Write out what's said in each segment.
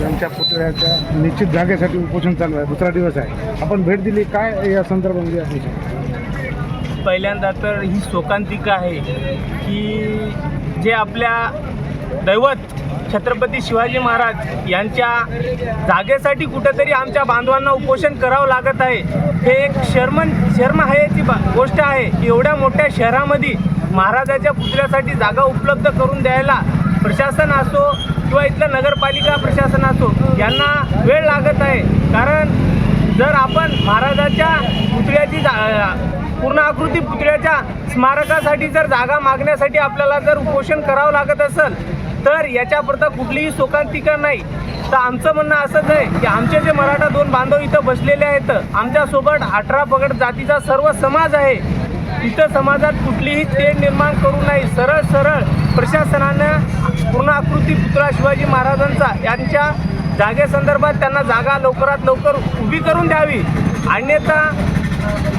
यांच्या पुतळ्याच्या निश्चित जागेसाठी उपोषण चालू आहे, दुसरा दिवस आहे. आपण भेट दिली, काय या संदर्भामध्ये असू शकतं? पहिल्यांदा तर ही शोकांतिका आहे की जे आपल्या दैवत छत्रपती शिवाजी महाराज यांच्या जागेसाठी कुठंतरी आमच्या बांधवांना उपोषण करावं लागत आहे. हे एक शर्म आहे याची गोष्ट आहे की एवढ्या मोठ्या शहरामध्ये महाराजाच्या पुतळ्यासाठी जागा उपलब्ध करून द्यायला प्रशासन असो किंवा इथलं नगरपालिका प्रशासन असो यांना वेळ लागत आहे. कारण जर आपण महाराजाच्या पुतळ्याची पूर्ण आकृती पुतळ्याच्या स्मारकासाठी जर जागा मागण्यासाठी आपल्याला जर उपोषण करावं लागत असेल तर याच्यापुरता कुठलीही शोकांतिका नाही. तर आमचं म्हणणं असंच आहे की आमचे जे मराठा दोन बांधव इथं बसलेले आहेत, आमच्यासोबत 18 पगड जातीचा सर्व समाज आहे. इथं समाजात कुठलीही तेढ निर्माण करू नये. सरळ सरळ प्रशासनानं पूर्ण आकृती पुतळा शिवाजी महाराजांचा यांच्या जागेसंदर्भात त्यांना जागा लवकरात लवकर उभी करून द्यावी. अन्यथा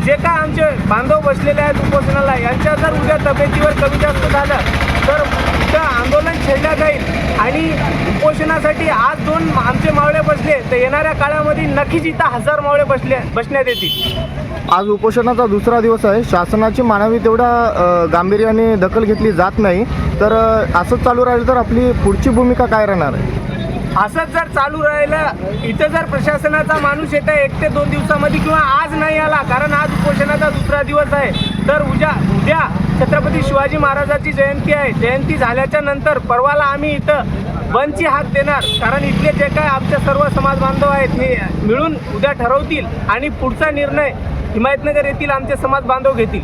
जे काय आमचे बांधव बसलेले आहेत उपोषणाला, यांच्या जर उद्या तब्येतीवर कमी जास्त झालं तर उद्या आंदोलन छेडलं जाईल. आणि उपोषणासाठी आज 2 आमचे मावळे बसले तर येणाऱ्या काळामध्ये नक्कीच इथं 1000 मावळे बसण्यात येतील. आज उपोषणाचा दुसरा दिवस आहे. शासनाची मानावी तेवढा गांभीर्याने दखल घेतली जात नाही. तर असंच चालू राहिलं तर आपली पुढची भूमिका काय राहणार आहे? असंच जर चालू राहिलं, इथं जर प्रशासनाचा माणूस येता 1 ते 2 दिवसामध्ये किंवा आज नाही आला, कारण आज उपोषणाचा दुसरा दिवस आहे, तर उद्या छत्रपती शिवाजी महाराजाची जयंती आहे. जयंती झाल्याच्या नंतर परवाला आम्ही इथं बंदची हाक देणार. कारण इथले जे काय आमचे सर्व समाज बांधव आहेत हे मिळून उद्या ठरवतील आणि पुढचा निर्णय हिमायतनगर येथील आमचे समाज बांधव घेतील.